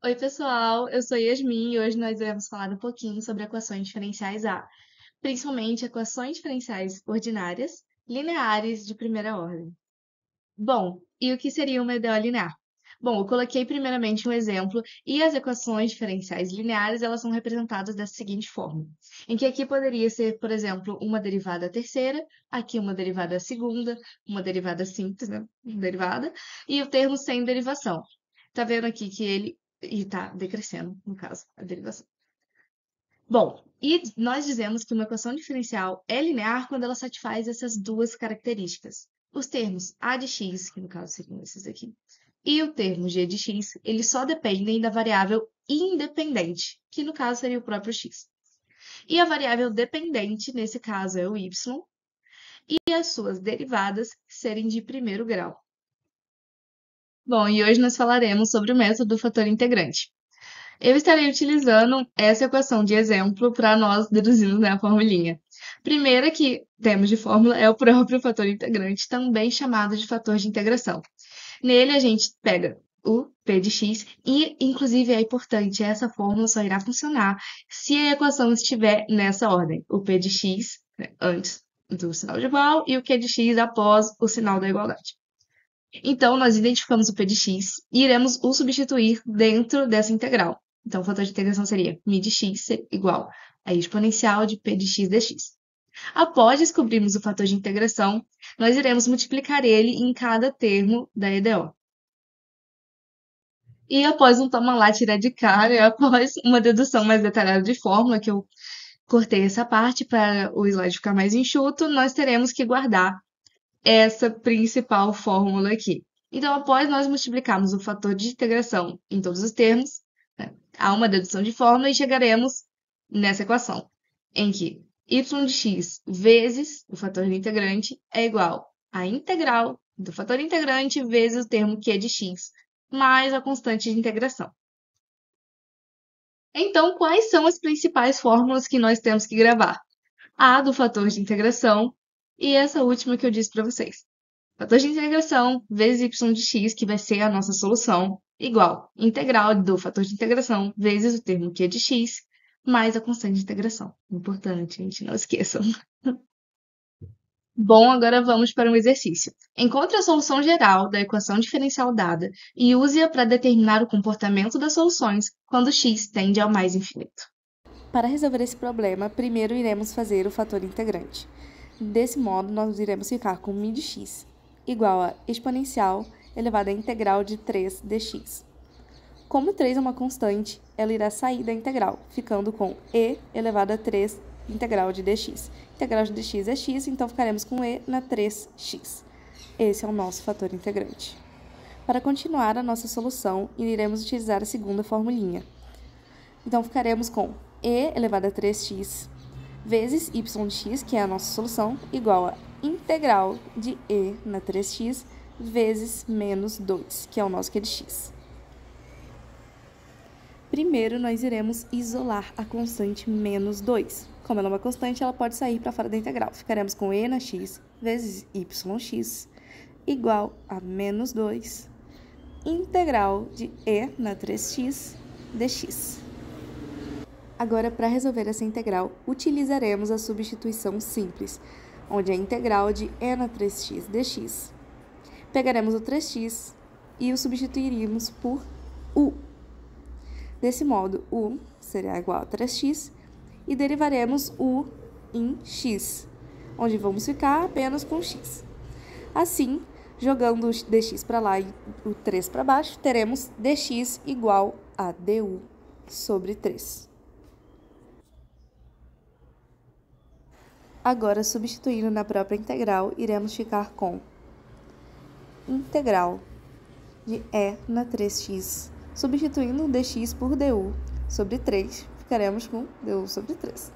Oi, pessoal, eu sou Yasmin e hoje nós iremos falar um pouquinho sobre equações diferenciais A, principalmente equações diferenciais ordinárias, lineares de primeira ordem. Bom, e o que seria uma EDO linear? Bom, eu coloquei primeiramente um exemplo e as equações diferenciais lineares, elas são representadas dessa seguinte forma, em que aqui poderia ser, por exemplo, uma derivada terceira, aqui uma derivada segunda, uma derivada simples, né, derivada, e o termo sem derivação. Tá vendo aqui que ele tá decrescendo, no caso, a derivação. Bom, e nós dizemos que uma equação diferencial é linear quando ela satisfaz essas duas características. Os termos a de x, que no caso seriam esses aqui, e o termo g de x, eles só dependem da variável independente, que no caso seria o próprio x. E a variável dependente, nesse caso, é o y, e as suas derivadas serem de primeiro grau. Bom, e hoje nós falaremos sobre o método do fator integrante. Eu estarei utilizando essa equação de exemplo para nós deduzirmos, né, a formulinha. Primeira que temos de fórmula é o próprio fator integrante, também chamado de fator de integração. Nele a gente pega o p de x e, inclusive, é importante, essa fórmula só irá funcionar se a equação estiver nessa ordem. O p de x, né, antes do sinal de igual e o q de x após o sinal da igualdade. Então, nós identificamos o p de x e iremos o substituir dentro dessa integral. Então, o fator de integração seria μ de x igual a exponencial de p de x dx. Após descobrirmos o fator de integração, nós iremos multiplicar ele em cada termo da EDO. E após um toma lá, tira de cá, e após uma dedução mais detalhada de fórmula, que eu cortei essa parte para o slide ficar mais enxuto, nós teremos que guardar essa principal fórmula aqui. Então, após nós multiplicarmos o fator de integração em todos os termos, né, há uma dedução de fórmula e chegaremos nessa equação, em que y de x vezes o fator do integrante é igual à integral do fator integrante vezes o termo q de x, mais a constante de integração. Então, quais são as principais fórmulas que nós temos que gravar? A do fator de integração e essa última que eu disse para vocês. Fator de integração vezes y de x, que vai ser a nossa solução, igual integral do fator de integração vezes o termo q de x, mais a constante de integração. Importante, gente, não esqueçam. Bom, agora vamos para um exercício. Encontre a solução geral da equação diferencial dada e use-a para determinar o comportamento das soluções quando x tende ao mais infinito. Para resolver esse problema, primeiro iremos fazer o fator integrante. Desse modo, nós iremos ficar com μ de x igual a exponencial elevada à integral de 3 dx. Como 3 é uma constante, ela irá sair da integral, ficando com e elevado a 3 integral de dx. Integral de dx é x, então ficaremos com e na 3x. Esse é o nosso fator integrante. Para continuar a nossa solução, iremos utilizar a segunda formulinha. Então, ficaremos com e elevado a 3x vezes y de x, que é a nossa solução, igual a integral de e na 3x vezes menos 2, que é o nosso q de x. Primeiro, nós iremos isolar a constante menos 2. Como ela é uma constante, ela pode sair para fora da integral. Ficaremos com e na x vezes yx igual a menos 2, integral de e na 3x dx. Agora, para resolver essa integral, utilizaremos a substituição simples, onde a integral de e na 3x dx. Pegaremos o 3x e o substituiríamos por u. Desse modo, u será igual a 3x e derivaremos u em x, onde vamos ficar apenas com x. Assim, jogando o dx para lá e o 3 para baixo, teremos dx igual a du sobre 3. Agora, substituindo na própria integral, iremos ficar com integral de e na 3x. Substituindo o dx por du sobre 3, ficaremos com du sobre 3.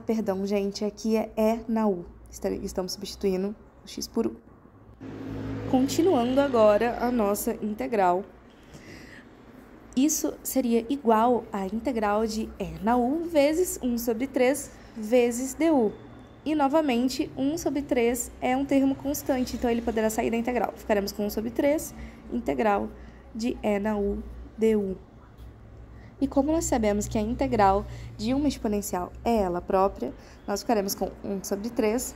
Perdão, gente, aqui é e na u. Estamos substituindo o x por u. Continuando agora a nossa integral. Isso seria igual à integral de e na u vezes 1 sobre 3 vezes du, E, novamente, 1 sobre 3 é um termo constante, então ele poderá sair da integral. Ficaremos com 1 sobre 3, integral de e na u du. E como nós sabemos que a integral de uma exponencial é ela própria, nós ficaremos com 1 sobre 3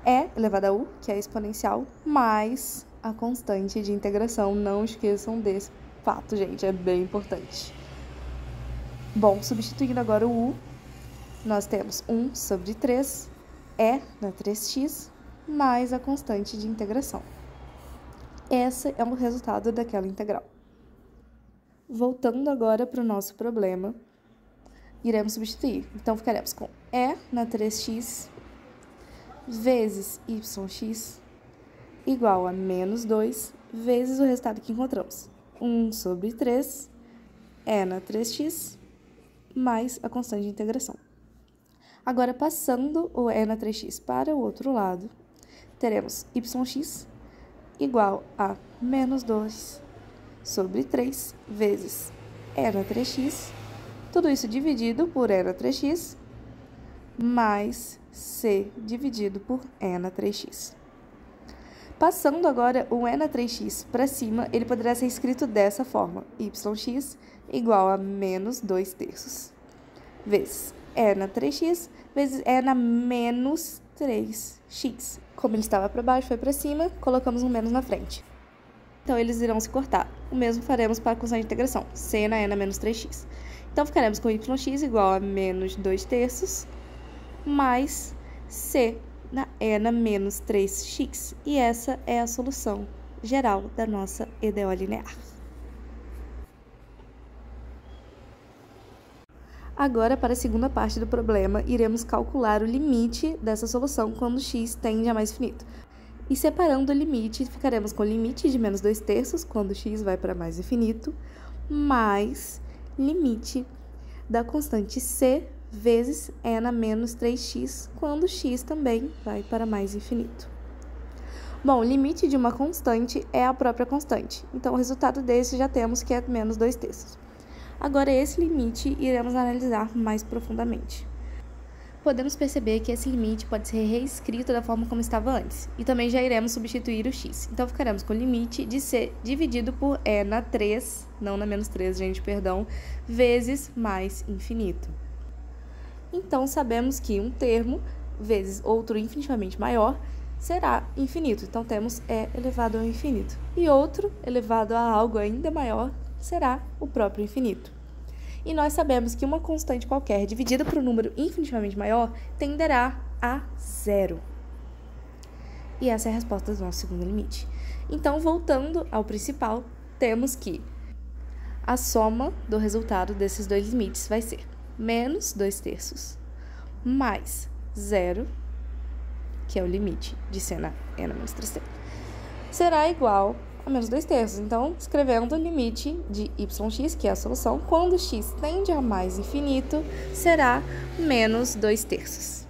e elevado a u, que é a exponencial, mais a constante de integração. Não esqueçam desse fato, gente, é bem importante. Bom, substituindo agora o u, nós temos 1 sobre 3 e na 3x mais a constante de integração. Esse é o resultado daquela integral. Voltando agora para o nosso problema, iremos substituir. Então, ficaremos com e na 3x vezes yx igual a menos 2 vezes o resultado que encontramos. 1 sobre 3 e na 3x mais a constante de integração. Agora, passando o e na 3x para o outro lado, teremos yx igual a menos 2 sobre 3 vezes e na 3x, tudo isso dividido por e na 3x, mais c dividido por e na 3x. Passando agora o e na 3x para cima, ele poderá ser escrito dessa forma: yx igual a menos 2 terços, vezes e na 3x, vezes e na menos 3x. Como ele estava para baixo, foi para cima, colocamos um menos na frente. Então, eles irão se cortar. O mesmo faremos para a constante de integração, c na e na menos 3x. Então, ficaremos com yx igual a menos 2 terços, mais c na e na menos 3x. E essa é a solução geral da nossa EDO linear. Agora, para a segunda parte do problema, iremos calcular o limite dessa solução quando x tende a mais infinito. E separando o limite, ficaremos com o limite de menos 2 terços, quando x vai para mais infinito, mais limite da constante c vezes e na menos 3x, quando x também vai para mais infinito. Bom, o limite de uma constante é a própria constante, então o resultado desse já temos que é menos 2 terços. Agora, esse limite iremos analisar mais profundamente. Podemos perceber que esse limite pode ser reescrito da forma como estava antes, e também já iremos substituir o x. Então, ficaremos com o limite de c dividido por e na 3, não na menos 3, gente, perdão, vezes mais infinito. Então, sabemos que um termo vezes outro infinitivamente maior será infinito. Então, temos e elevado ao infinito. E outro elevado a algo ainda maior será o próprio infinito. E nós sabemos que uma constante qualquer dividida por um número infinitivamente maior tenderá a zero. E essa é a resposta do nosso segundo limite. Então, voltando ao principal, temos que a soma do resultado desses dois limites vai ser menos 2 terços mais zero, que é o limite de c na e na menos 3t, será igual a menos 2 terços. Então, escrevendo o limite de yx, que é a solução, quando x tende a mais infinito, será menos 2 terços.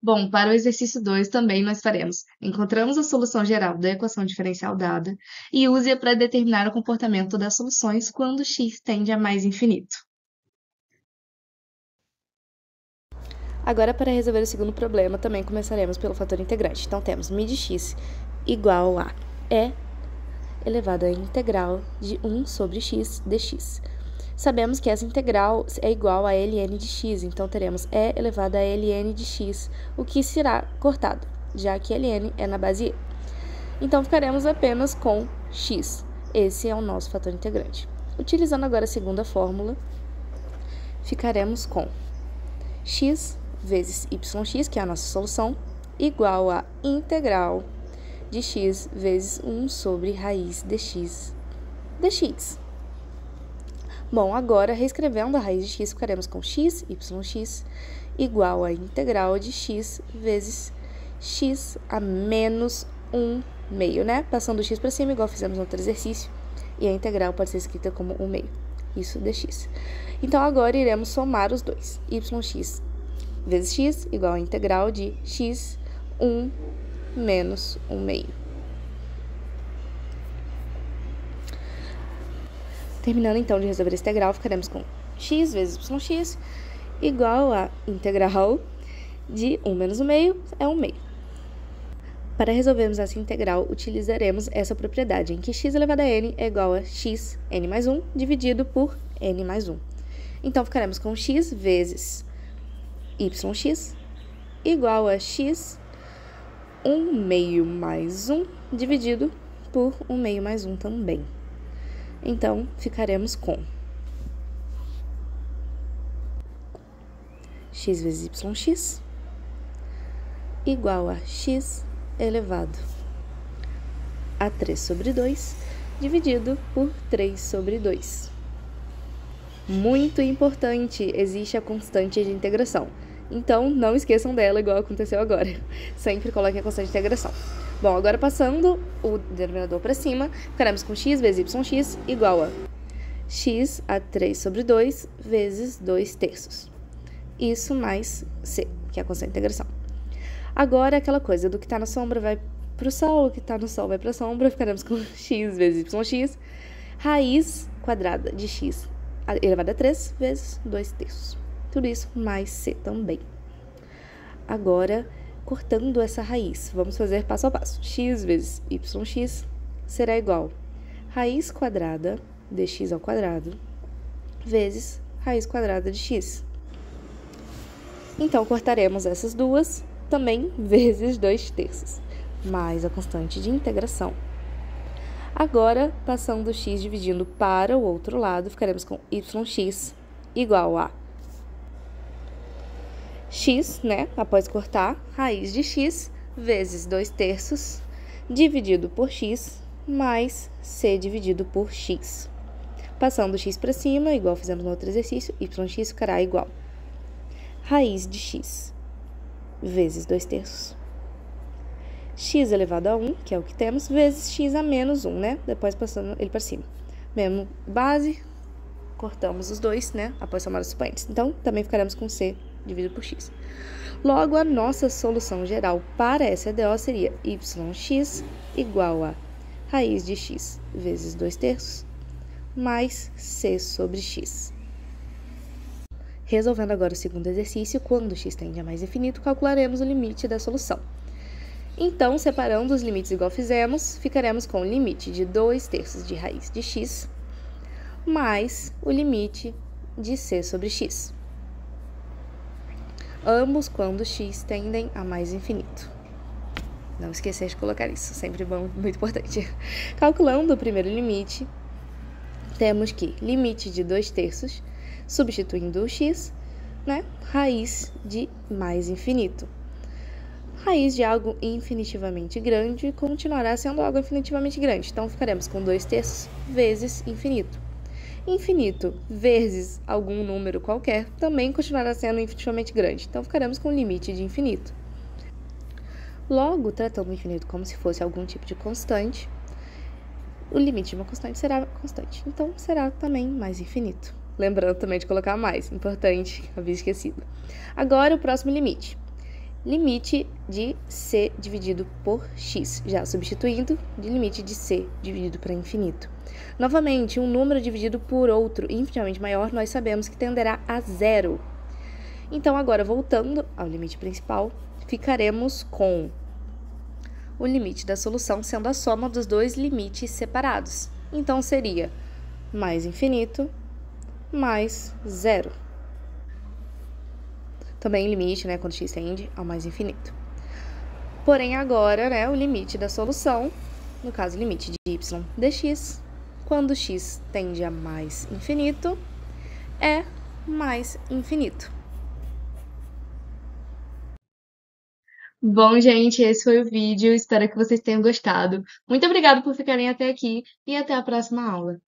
Bom, para o exercício 2 também nós faremos: encontramos a solução geral da equação diferencial dada e use-a para determinar o comportamento das soluções quando x tende a mais infinito. Agora, para resolver o segundo problema, também começaremos pelo fator integrante. Então, temos μ de x igual a e elevado à integral de 1 sobre x dx. Sabemos que essa integral é igual a ln de x, então teremos e elevado a ln de x, o que será cortado, já que ln é na base e. Então, ficaremos apenas com x. Esse é o nosso fator integrante. Utilizando agora a segunda fórmula, ficaremos com x vezes yx, que é a nossa solução, igual a integral de x vezes 1 sobre raiz dx dx. Bom, agora, reescrevendo a raiz de x, ficaremos com x, yx, igual a integral de x vezes x a menos 1 meio, né? Passando o x para cima, igual fizemos no outro exercício, e a integral pode ser escrita como 1 meio, isso dx. Então, agora iremos somar os dois. Yx vezes x igual a integral de x 1 menos 1 meio. Terminando, então, de resolver essa integral, ficaremos com x vezes yx igual a integral de 1 menos 1 meio é 1 meio. Para resolvermos essa integral, utilizaremos essa propriedade em que x elevado a n é igual a x n mais 1 dividido por n mais 1. Então, ficaremos com x vezes yx igual a x 1 meio mais 1 dividido por 1 meio mais 1 também. Então, ficaremos com x vezes yx igual a x elevado a 3 sobre 2 dividido por 3 sobre 2. Muito importante, existe a constante de integração. Então, não esqueçam dela, igual aconteceu agora. Sempre coloquem a constante de integração. Bom, agora passando o denominador para cima, ficaremos com x vezes yx igual a x a 3 sobre 2 vezes 2 terços. Isso mais c, que é a constante de integração. Agora, aquela coisa do que está na sombra vai para o sol, o que está no sol vai para a sombra, ficaremos com x vezes yx, raiz quadrada de x elevado a 3 vezes 2 terços. Tudo isso mais c também. Agora, cortando essa raiz, vamos fazer passo a passo. X vezes yx será igual a raiz quadrada de x ao quadrado vezes raiz quadrada de x. Então, cortaremos essas duas também vezes 2 terços, mais a constante de integração. Agora, passando o x dividindo para o outro lado, ficaremos com yx igual a x, né, após cortar, raiz de x vezes 2 terços dividido por x mais c dividido por x. Passando o x para cima, igual fizemos no outro exercício, yx ficará igual a raiz de x vezes 2 terços, x elevado a 1, que é o que temos, vezes x a menos 1, né? Depois passando ele para cima. Mesmo base, cortamos os dois, né? Após somar os expoentes. Então, também ficaremos com c dividido por x. Logo, a nossa solução geral para essa EDO seria yx igual a raiz de x vezes 2 terços mais c sobre x. Resolvendo agora o segundo exercício, quando x tende a mais infinito, calcularemos o limite da solução. Então, separando os limites igual fizemos, ficaremos com o limite de 2 terços de raiz de x mais o limite de c sobre x. Ambos quando x tendem a mais infinito. Não esquecer de colocar isso, sempre bom, muito importante. Calculando o primeiro limite, temos que limite de 2 terços, substituindo o x, né, raiz de mais infinito. Raiz de algo infinitivamente grande continuará sendo algo infinitivamente grande. Então, ficaremos com 2 terços vezes infinito. Infinito vezes algum número qualquer também continuará sendo infinitivamente grande. Então, ficaremos com limite de infinito. Logo, tratando o infinito como se fosse algum tipo de constante, o limite de uma constante será constante. Então, será também mais infinito. Lembrando também de colocar mais, importante, havia esquecido. Agora, o próximo limite. Limite de c dividido por x, já substituindo de limite de c dividido para infinito. Novamente, um número dividido por outro infinitamente maior, nós sabemos que tenderá a zero. Então, agora, voltando ao limite principal, ficaremos com o limite da solução sendo a soma dos dois limites separados. Então, seria mais infinito mais zero. Também limite, né, quando x tende ao mais infinito. Porém, agora, né, o limite da solução, no caso, o limite de y dx, quando x tende a mais infinito, é mais infinito. Bom, gente, esse foi o vídeo. Espero que vocês tenham gostado. Muito obrigada por ficarem até aqui e até a próxima aula.